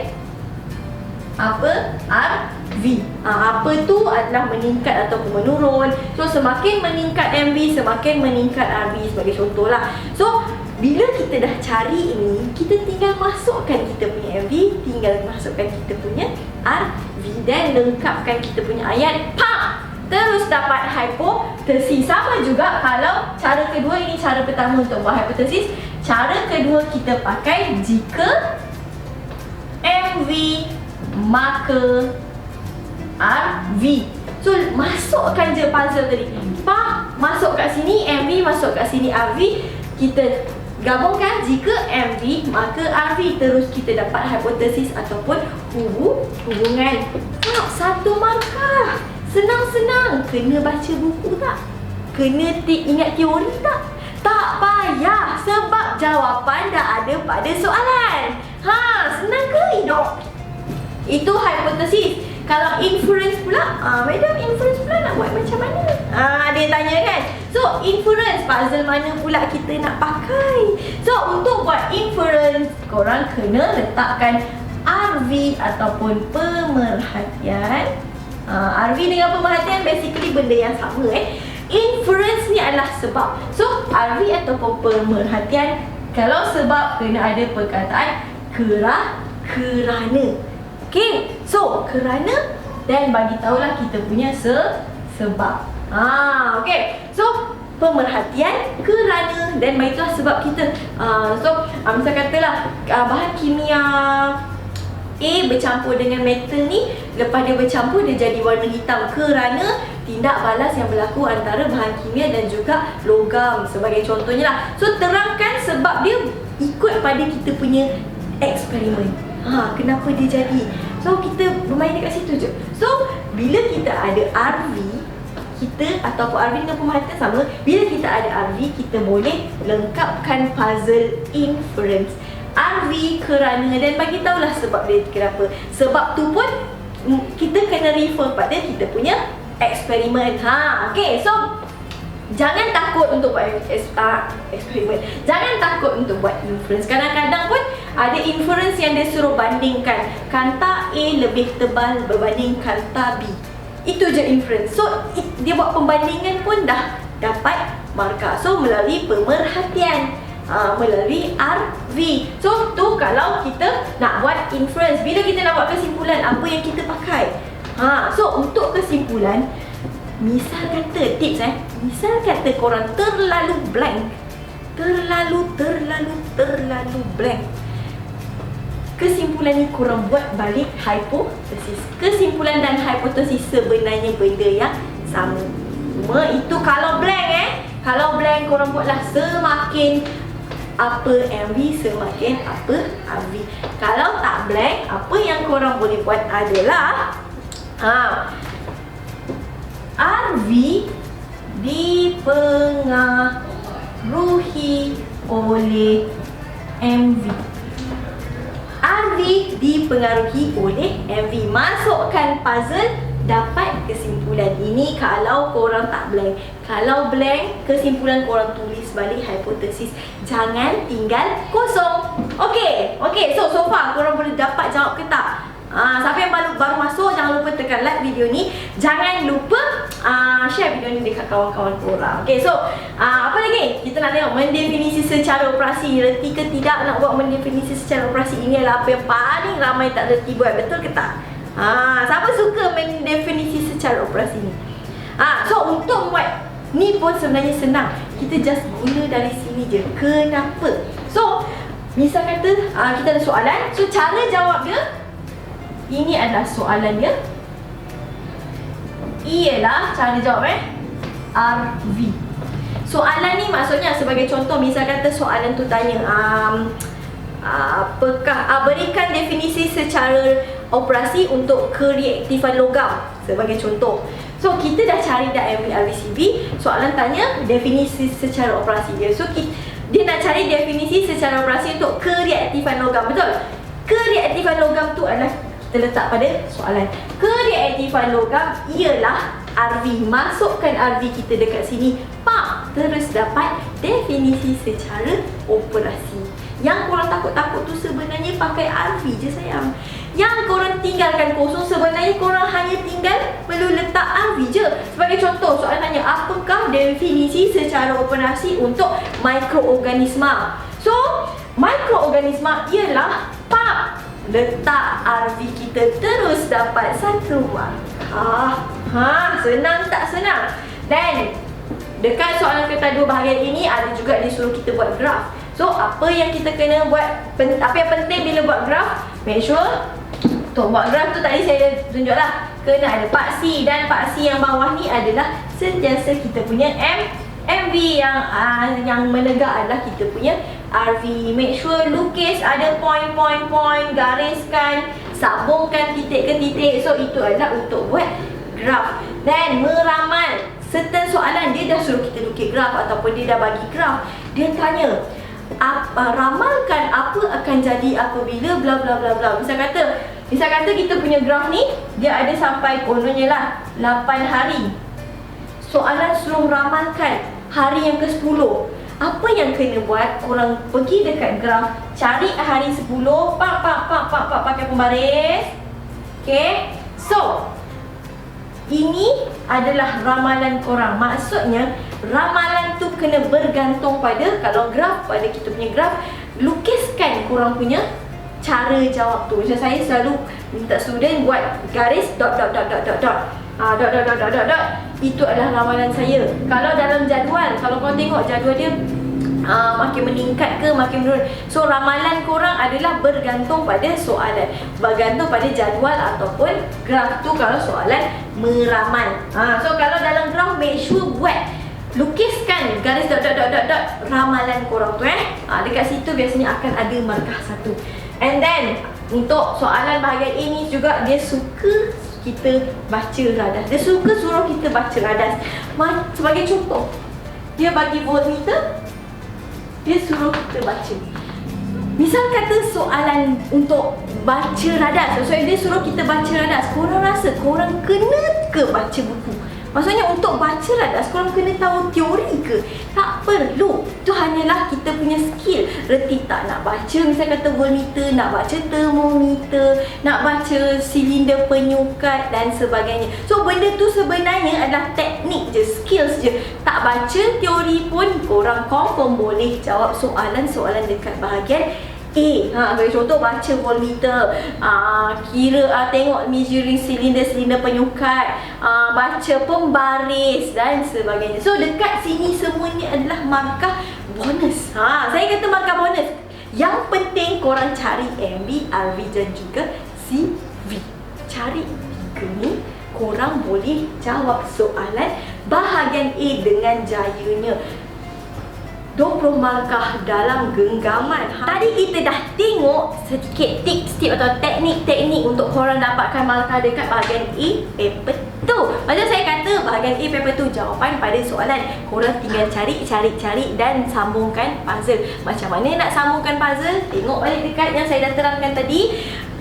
RV. Apa tu adalah meningkat ataupun menurun. So semakin meningkat MV, semakin meningkat RV sebagai contoh lah. So bila kita dah cari ini, kita tinggal masukkan kita punya MV, tinggal masukkan kita punya RV dan lengkapkan kita punya ayat. Terus dapat hipotesis. Sama juga kalau cara kedua, ini cara pertama untuk buat hipotesis. Cara kedua kita pakai jika MV maka RV. So masukkan je puzzle tadi. Masuk kat sini MV, masuk kat sini RV. Kita gabungkan jika MV maka RV. Terus kita dapat hipotesis ataupun hubungan. 1 markah. Senang-senang. Kena baca buku tak? Kena ingat teori tak? Tak payah, sebab jawapan dah ada pada soalan. Senang ke hidup? Itu hipotesis. Kalau inference pula, madam inference pula nak buat macam mana? Dia tanya kan. So inference, puzzle mana pula kita nak pakai? So untuk buat inference, korang kena letakkan RV ataupun pemerhatian. RV dengan pemerhatian basically benda yang sama Inference ni adalah sebab. So RV ataupun pemerhatian, kalau sebab kena ada perkataan kerana. Okay, so kerana dan bagi tahulah kita punya sebab. Okay, so pemerhatian, kerana dan bagi tahulah sebab kita. Misal katalah bahan kimia A bercampur dengan metal ni, lepas dia bercampur dia jadi warna hitam kerana tindak balas yang berlaku antara bahan kimia dan juga logam sebagai contohnya lah. So terangkan sebab dia ikut pada kita punya eksperimen. Kenapa dia jadi. So kita bermain dekat situ je. So bila kita ada RV, kita ataupun RV dengan pemerhatian sama. Bila kita ada RV, kita boleh lengkapkan puzzle inference. RV kerana dan bagi tahulah sebab dia kenapa. Sebab tu pun kita kena refer pada kita punya eksperimen. Okay, so jangan takut untuk buat eksperimen. Jangan takut untuk buat inference. Kadang-kadang pun ada inference yang dia suruh bandingkan kanta A lebih tebal berbanding kanta B. Itu je inference. So dia buat pembandingan pun dah dapat markah. So melalui pemerhatian, melalui RV. So tu kalau kita nak buat inference. Bila kita nak buat kesimpulan, apa yang kita pakai? So untuk kesimpulan, misal kata tips misal kata korang terlalu blank, terlalu blank, kesimpulan ni korang buat balik hipotesis. Kesimpulan dan hipotesis sebenarnya benda yang sama. Cuma itu kalau blank kalau blank korang buatlah semakin apa MV semakin apa RV. Kalau tak blank, apa yang korang boleh buat adalah RV dipengaruhi oleh MV. RV dipengaruhi oleh MV. Masukkan puzzle, dapat kesimpulan. Ini kalau korang tak blank. Kalau blank, kesimpulan korang tulis balik hipotesis. Jangan tinggal kosong. Okay, so far korang boleh dapat jawab ke tak? Siapa yang baru masuk, jangan lupa tekan like video ni. Jangan lupa share video ni dekat kawan-kawan korang. Okay, so apa lagi? Kita nak tengok mendefinisi secara operasi. Reti ke tidak nak buat mendefinisi secara operasi? Ini adalah apa yang paling ramai tak reti buat. Betul ke tak? Siapa suka mendefinisi secara operasi ni? So untuk buat ni pun sebenarnya senang. Kita just guna dari sini je. Kenapa? So misal kata kita ada soalan. So cara jawab dia, ini adalah soalannya, ialah cara jawab RV. Soalan ni maksudnya sebagai contoh, misal kata soalan tu tanya berikan definisi secara operasi untuk kereaktifan logam sebagai contoh. So kita dah cari dah MV, RVCB. Soalan tanya definisi secara operasi dia. So dia nak cari definisi secara operasi untuk kereaktifan logam. Betul? Kereaktifan logam tu adalah, kita letak pada soalan, kereaktifan logam ialah RV. Masukkan RV kita dekat sini, terus dapat definisi secara operasi. Yang korang takut-takut tu sebenarnya pakai RV je sayang. Yang korang tinggalkan kosong, sebenarnya korang hanya tinggal perlu letak RV je. Sebagai contoh, soalan tanya apakah definisi secara operasi untuk mikroorganisma. So mikroorganisma ialah letak RV kita, terus dapat 1 markah. Senang tak senang? Dan dekat soalan kertas 2 bahagian ini ada juga disuruh kita buat graf. So apa yang kita kena buat, apa yang penting bila buat graf, make sure untuk buat graf tu tadi saya tunjuk lah, kena ada paksi. Dan paksi yang bawah ni adalah sentiasa kita punya MV. Yang menegak adalah kita punya RV. Make sure lukis ada point, gariskan, sambungkan titik ke titik. So itu adalah untuk buat graf. Dan meramal, certain soalan dia dah suruh kita lukis graf ataupun dia dah bagi graf. Dia tanya ramalkan apa akan jadi apabila bla bla bla bla. Misal kata kita punya graf ni dia ada sampai kononnya lah 8 hari. Soalan suruh ramalkan hari yang ke-10. Apa yang kena buat? Korang pergi dekat graf, cari hari 10, pakai pembaris. Okay, so ini adalah ramalan korang. Maksudnya ramalan tu kena bergantung pada, kalau graf, pada kita punya graf, lukiskan korang punya cara jawab tu. Macam saya selalu minta student buat garis dot. Itu adalah ramalan saya. Kalau dalam jadual, kalau korang tengok jadual dia makin meningkat ke makin menurun. So ramalan korang adalah bergantung pada soalan, bergantung pada jadual ataupun graf tu kalau soalan meramal. So kalau dalam graf, make sure buat, lukiskan garis dot ramalan korang tu dekat situ biasanya akan ada markah 1. And then untuk soalan bahagian ini juga dia suka kita baca radas. Dia suka suruh kita baca radas. Sebagai contoh, dia bagi voltmeter, dia suruh kita baca. Misal kata soalan untuk baca radas, so dia suruh kita baca radas. Korang rasa korang kena ke baca buku? Maksudnya untuk baca radas korang kena tahu teori ke? Tak perlu. Itu hanyalah kita punya skill. Reti tak nak baca, misal kata voltmeter, nak baca termometer, nak baca silinder penyukat dan sebagainya. So benda tu sebenarnya adalah teknik je, skills je. Tak baca teori pun korang confirm boleh jawab soalan-soalan dekat bahagian Bagi contoh baca voltmeter, tengok measuring silinder penyukat, baca pembaris dan sebagainya. So dekat sini semuanya adalah markah bonus. Saya kata markah bonus. Yang penting korang cari MB, RV dan juga CV. Cari tiga ni, korang boleh jawab soalan bahagian A dengan jayanya. 20 markah dalam genggaman. Tadi kita dah tengok sedikit tips atau teknik-teknik untuk korang dapatkan markah dekat bahagian A paper 2. Macam saya kata, bahagian A paper 2 jawapan pada soalan. Korang tinggal cari dan sambungkan puzzle. Macam mana nak sambungkan puzzle? Tengok balik dekat yang saya dah terangkan tadi.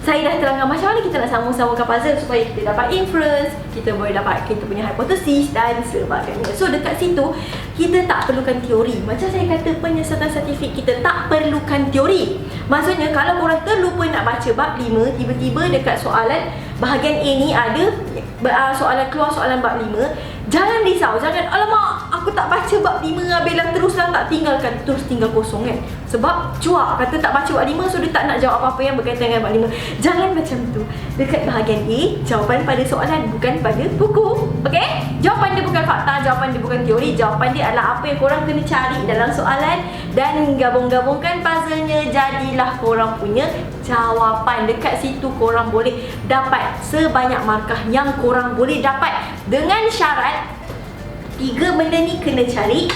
Saya dah terangkan macam mana kita nak sambung-sambungkan puzzle supaya kita dapat inference, kita boleh dapat kita punya hipotesis dan sebagainya. So dekat situ kita tak perlukan teori. Macam saya kata, penyiasatan saintifik kita tak perlukan teori. Maksudnya kalau korang terlupa nak baca bab 5, tiba-tiba dekat soalan bahagian A ni ada keluar soalan bab 5, jangan risau, jangan alamak aku tak baca bab 5 habislah teruslah tak tinggalkan, terus tinggal kosong kan. Sebab cuak kata tak baca bab 5, so dia tak nak jawab apa-apa yang berkaitan dengan bab 5. Jangan macam tu. Dekat bahagian A, jawapan pada soalan bukan pada buku. Okey? Jawapan dia bukan fakta, jawapan dia bukan teori, jawapan dia adalah apa yang korang kena cari dalam soalan dan gabung-gabungkan puzzle-nya, jadilah korang punya jawapan. Dekat situ korang boleh dapat sebanyak markah yang korang boleh dapat, dengan syarat 3 benda ni kena cari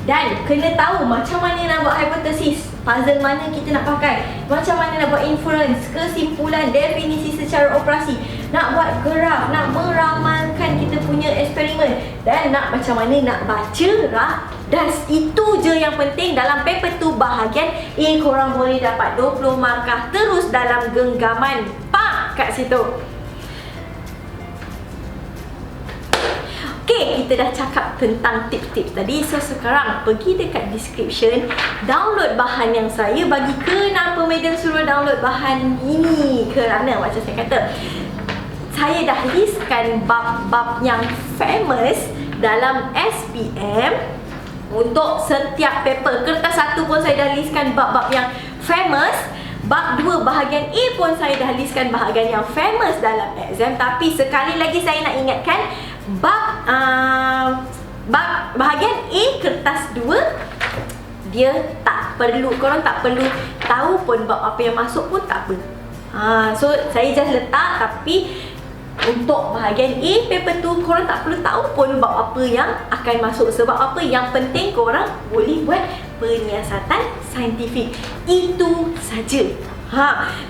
dan kena tahu macam mana nak buat hipotesis, puzzle mana kita nak pakai, macam mana nak buat inference, kesimpulan, definisi secara operasi, nak buat graf, nak meramalkan kita punya eksperimen, dan nak macam mana nak baca radas. Itu je yang penting dalam paper 2 bahagian A. Korang boleh dapat 20 markah terus dalam genggaman. Pak kat situ. Okay, kita dah cakap tentang tips-tips tadi. So sekarang pergi dekat description, download bahan yang saya bagi. Kenapa Madam suruh download bahan ini? Kerana macam saya kata, saya dah listkan bab-bab yang famous dalam SPM. Untuk setiap paper, kertas 1 pun saya dah listkan bab-bab yang famous. Bab 2 bahagian A pun saya dah listkan bahagian yang famous dalam exam. Tapi sekali lagi saya nak ingatkan, bab bahagian A kertas 2 dia tak perlu, korang tak perlu tahu pun bab apa yang masuk pun tak apa. So saya just letak, tapi untuk bahagian A paper 2 korang tak perlu tahu pun bab apa yang akan masuk. Sebab apa? Yang penting korang boleh buat penyiasatan saintifik. Itu saja.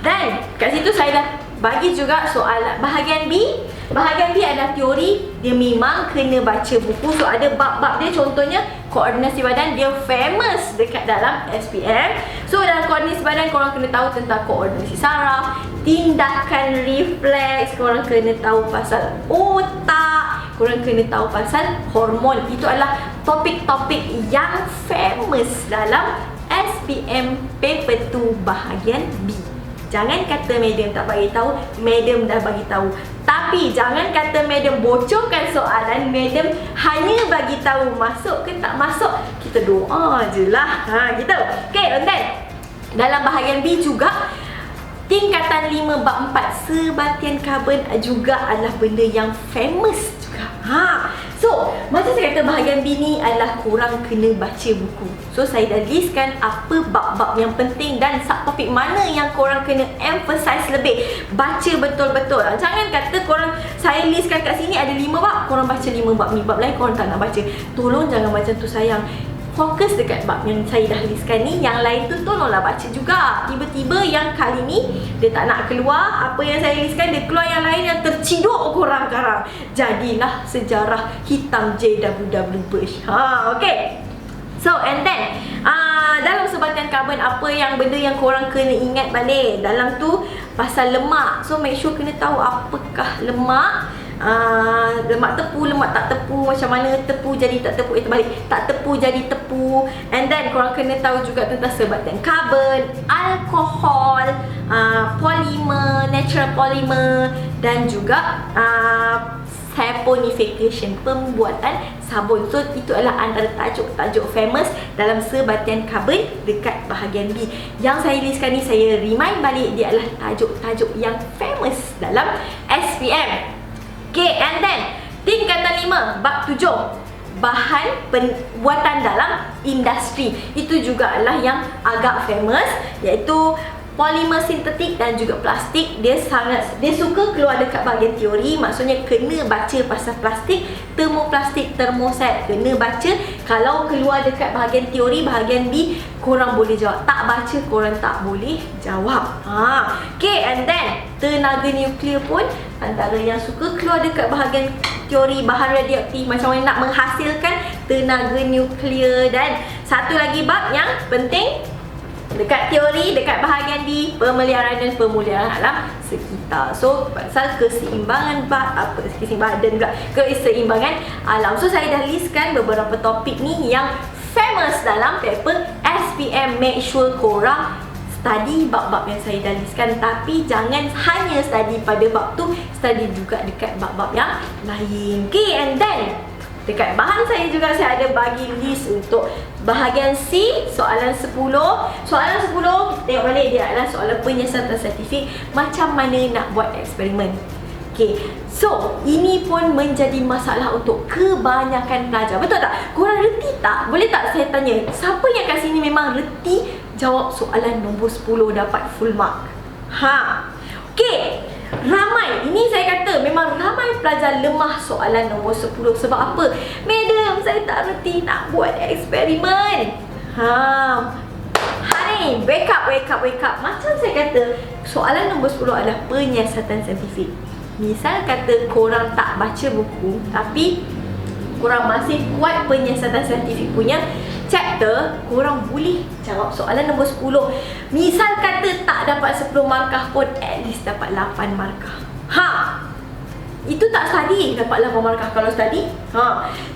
Dan kat situ saya dah bagi juga soalan bahagian B. Bahagian B adalah teori. Dia memang kena baca buku. So ada bab-bab dia, contohnya koordinasi badan, dia famous dekat dalam SPM. So dalam koordinasi badan korang kena tahu tentang koordinasi saraf, tindakan refleks, korang kena tahu pasal otak, korang kena tahu pasal hormon. Itu adalah topik-topik yang famous dalam SPM paper 2 bahagian B. Jangan kata Madam tak bagi tahu, Madam dah bagi tahu. Tapi jangan kata Madam bocorkan soalan, Madam hanya bagi tahu masuk ke tak masuk. Kita doa je lah. Gitu. Okay, and then dalam bahagian B juga, tingkatan 5 bab 4 sebatian karbon juga adalah benda yang famous juga. So, macam saya kata, bahagian B ni adalah korang kena baca buku. So, saya dah listkan apa bab-bab yang penting dan subtopik mana yang korang kena emphasize lebih. Baca betul-betul. Jangan kata korang, saya listkan kat sini ada 5 bab, korang baca 5 bab ni, bab lain korang tak nak baca. Tolong jangan macam tu sayang. Fokus dekat bab yang saya dah listkan ni. Yang lain tu tolonglah baca juga. Tiba-tiba yang kali ni dia tak nak keluar apa yang saya listkan, dia keluar yang lain yang terciduk korang sekarang. Jadilah sejarah hitam JWW Bush. Okay. So and then dalam sebatian karbon, apa yang benda yang korang kena ingat balik dalam tu pasal lemak. So make sure kena tahu apakah lemak. Lemak tepu, lemak tak tepu, macam mana tepu jadi tak tepu, terbalik, tak tepu jadi tepu. And then korang kena tahu juga tentang sebatian karbon, alkohol, polimer, natural polymer, dan juga saponification, pembuatan sabun. So itu adalah antara tajuk-tajuk famous dalam sebatian karbon dekat bahagian B. Yang saya listkan ni, saya remind balik, dia adalah tajuk-tajuk yang famous dalam SPM. Okay, and then tingkatan 5, bab 7, bahan pembuatan dalam industri. Itu juga adalah yang agak famous, iaitu polimer sintetik dan juga plastik. Dia suka keluar dekat bahagian teori. Maksudnya kena baca pasal plastik, termoplastik, termoset, kena baca. Kalau keluar dekat bahagian teori, bahagian B, korang boleh jawab. Tak baca, korang tak boleh jawab. Okay, and then tenaga nuklear pun antara yang suka keluar dekat bahagian teori, bahan radioaktif, macam mana nak menghasilkan tenaga nuklear. Dan satu lagi bab yang penting dekat teori, dekat bahagian D, pemeliharaan dan pemulihan alam sekitar. So pasal keseimbangan keseimbangan alam. So saya dah listkan beberapa topik ni yang famous dalam paper SPM. Make sure korang study bab-bab yang saya dah listkan. Tapi jangan hanya study pada bab tu, study juga dekat bab-bab yang lain. Okay, and then dekat bahan saya juga, saya ada bagi list untuk bahagian C, soalan 10. Soalan 10, kita tengok balik, dia adalah soalan penyiasatan saintifik. Macam mana nak buat eksperimen. Okay, so ini pun menjadi masalah untuk kebanyakan pelajar. Betul tak? Korang reti tak? Boleh tak saya tanya, siapa yang kat sini memang reti jawab soalan nombor 10 dapat full mark? Okay, ramai, ini saya kata memang ramai pelajar lemah soalan nombor 10. Sebab apa? Madam, saya tak reti nak buat eksperimen. Honey, wake up. Macam saya kata, soalan nombor 10 adalah penyiasatan saintifik. Misal kata korang tak baca buku, tapi korang masih kuat penyiasatan saintifik punya chapter, korang boleh jawab soalan nombor 10. Misal kata tak dapat 10 markah pun, at least dapat 8 markah. Itu tak study dapat 8 markah kalau study.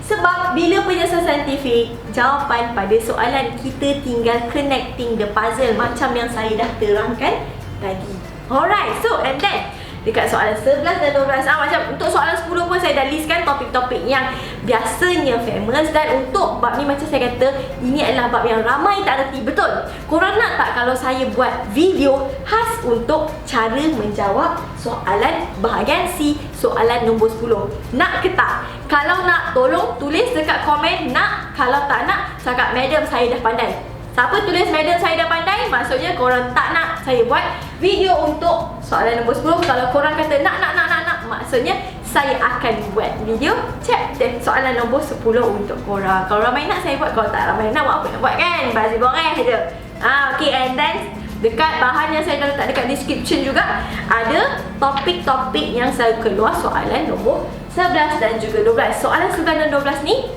Sebab bila penyiasatan saintifik, jawapan pada soalan kita tinggal connecting the puzzle macam yang saya dah terangkan tadi. Alright, so and then dekat soalan 11 dan 12, macam untuk soalan 10 pun saya dah listkan topik-topik yang biasanya famous. Dan untuk bab ni, macam saya kata, ini adalah bab yang ramai tak reti. Betul? Korang nak tak kalau saya buat video khas untuk cara menjawab soalan bahagian C, soalan nombor 10? Nak ke tak? Kalau nak, tolong tulis dekat komen nak. Kalau tak nak, cakap madam saya dah pandai. Siapa tulis madam saya dah pandai, maksudnya korang tak nak saya buat video untuk soalan nombor 10. Kalau korang kata nak, maksudnya saya akan buat video chapter soalan nombor 10 untuk korang. Kalau ramai nak saya buat, kalau tak ramai nak buat apa nak buat kan? Basi boreh je. Okay, and then dekat bahan yang saya dah letak dekat description juga ada topik-topik yang saya keluar soalan nombor 11 dan juga 12. Soalan 11 dan 12 ni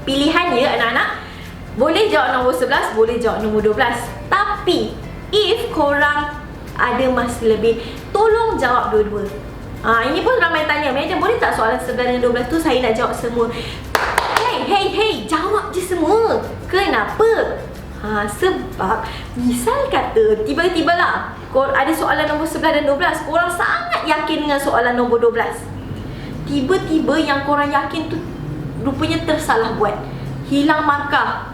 pilihan ya anak-anak. Boleh jawab nombor 11, boleh jawab nombor 12. Tapi if korang ada masa lebih, tolong jawab dua-dua. Ini pun ramai tanya, madam boleh tak soalan 11 dan 12 tu saya nak jawab semua? Hey, jawab je semua. Kenapa? Sebab misal kata tiba-tiba lah ada soalan nombor 11 dan 12, korang sangat yakin dengan soalan nombor 12. Tiba-tiba yang korang yakin tu rupanya tersalah buat, hilang markah,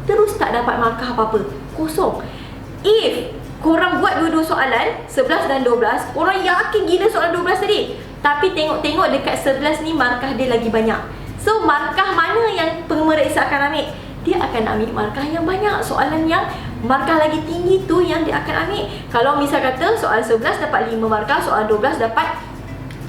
terus tak dapat markah apa-apa, kosong. If korang buat dua-dua soalan 11 dan 12, korang yakin gila soalan 12 tadi, tapi tengok-tengok dekat 11 ni markah dia lagi banyak. So markah mana yang pemeriksa akan ambil? Dia akan ambil markah yang banyak. Soalan yang markah lagi tinggi tu yang dia akan ambil. Kalau misal kata soalan 11 dapat 5 markah, soalan 12 dapat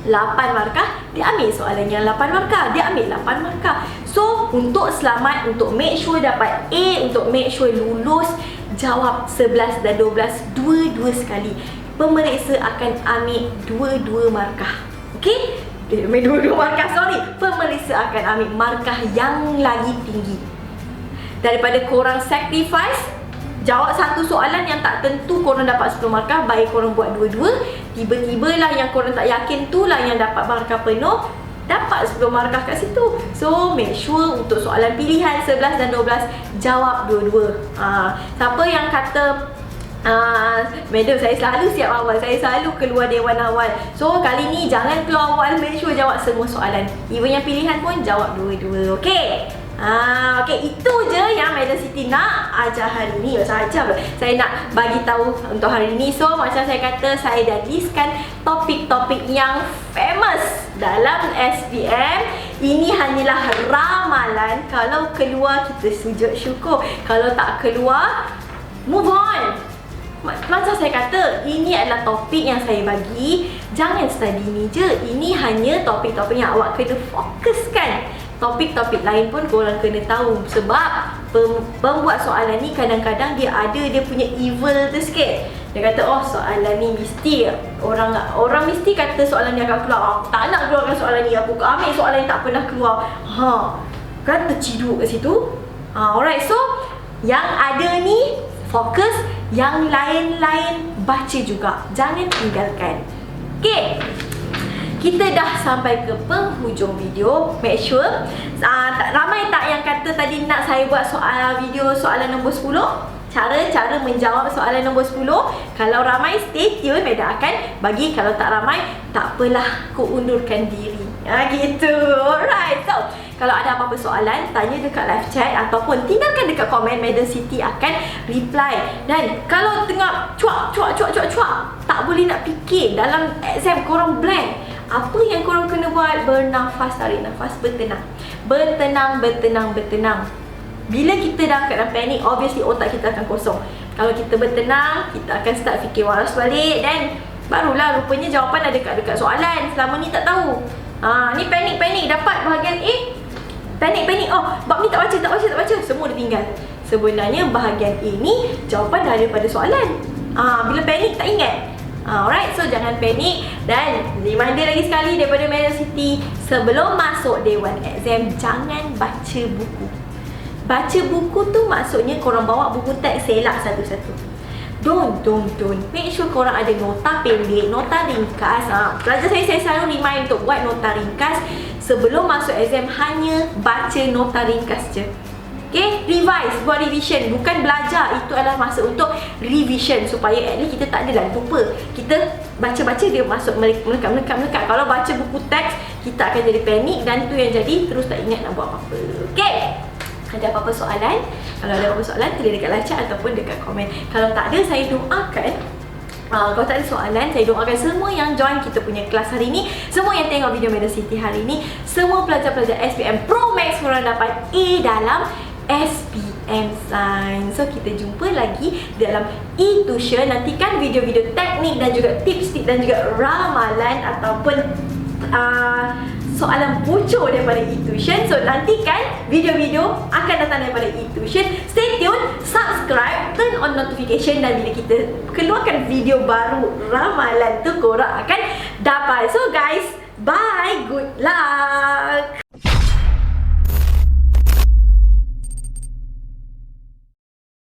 8 markah, dia ambil soalan yang 8 markah, dia ambil 8 markah. So untuk selamat, untuk make sure dapat A, untuk make sure lulus, jawab 11 dan 12 dua-dua sekali. Pemeriksa akan ambil dua-dua markah. Okay? Dia ambil dua-dua markah, sorry. Pemeriksa akan ambil markah yang lagi tinggi. Daripada korang sacrifice jawab satu soalan yang tak tentu korang dapat 10 markah, baik korang buat dua-dua, tiba-tiba lah yang korang tak yakin tu lah yang dapat markah penuh, dapat 10 markah kat situ. So make sure untuk soalan pilihan 11 dan 12 jawab dua-dua. Siapa yang kata Madam, saya selalu siap awal. Saya selalu keluar dewan awal. So, kali ni jangan keluar awal. Make sure jawab semua soalan. Even yang pilihan pun jawab dua-dua. Okay? Okay, itu je yang Madam Siti nak ajar hari ni. Macam ajar pula. Saya nak bagi tahu untuk hari ni. So, macam saya kata, saya dah listkan topik-topik yang famous dalam SPM. Ini hanyalah ramalan. Kalau keluar, kita sujud syukur. Kalau tak keluar, move on. Macam saya kata, ini adalah topik yang saya bagi. Jangan study ni je. Ini hanya topik-topik yang awak kena fokuskan. Topik-topik lain pun korang kena tahu. Sebab pembuat soalan ni kadang-kadang dia ada dia punya evil tu sikit. Dia kata, oh soalan ni mesti orang mesti kata soalan ni akan keluar. Tak nak keluarkan soalan ni. Aku ambil soalan yang tak pernah keluar. Kan terciduk kat situ. Alright, so yang ada ni fokus, yang lain-lain baca juga. Jangan tinggalkan. Okay, kita dah sampai ke penghujung video. Make sure ramai tak yang kata tadi nak saya buat video soalan nombor 10. Cara menjawab soalan nombor 10. Kalau ramai, stay tune. Madam akan bagi. Kalau tak ramai, tak apalah, aku undurkan diri. Gitu. Alright, so kalau ada apa-apa soalan, tanya dekat live chat ataupun tinggalkan dekat komen. Madam Siti akan reply. Dan kalau tengah cuak, tak boleh nak fikir, dalam exam korang blank, apa yang korang kena buat? Bernafas, tarik nafas, bertenang. Bertenang. Bila kita dah kat dalam panik, obviously otak kita akan kosong. Kalau kita bertenang, kita akan start fikir waras balik. Dan barulah rupanya jawapan ada dekat soalan. Selama ni tak tahu. Ni panik dapat bahagian A. Panik. Oh, bab ni tak baca. Semua dia tinggal. Sebenarnya bahagian A ni jawapan dah ada pada soalan. Bila panik tak ingat. Alright, so jangan panik. Dan reminder lagi sekali daripada Madam Siti, sebelum masuk dewan exam, jangan baca buku. Baca buku tu maksudnya korang bawa buku teks, selak satu-satu. Don't. Make sure korang ada nota pendek, nota ringkas. Pelajar saya selalu remind untuk buat nota ringkas. Sebelum masuk exam, hanya baca nota ringkas je. Okay, revise, buat revision. Bukan belajar, itu adalah masa untuk revision. Supaya at least kita tak adalah lupa. Kita baca-baca dia masuk melekat. Kalau baca buku teks, kita akan jadi panik. Dan tu yang jadi, terus tak ingat nak buat apa-apa. Okay, ada apa-apa soalan? Kalau ada apa-apa soalan, tulis dekat live chat ataupun dekat komen. Kalau tak ada, saya doakan kalau tak ada soalan, saya doakan semua yang join kita punya kelas hari ni, semua yang tengok video Madam Siti hari ni, semua pelajar-pelajar SPM Pro Max korang dapat A dalam SPM Science. So kita jumpa lagi dalam e-tuition. Nantikan video-video teknik dan juga tips dan juga ramalan ataupun soalan bocor daripada e-tuition. So nantikan video-video akan datang daripada e-tuition. Stay tune, subscribe, turn on notification, dan bila kita keluarkan video baru ramalan tu korang akan dapat. So guys, bye, good luck.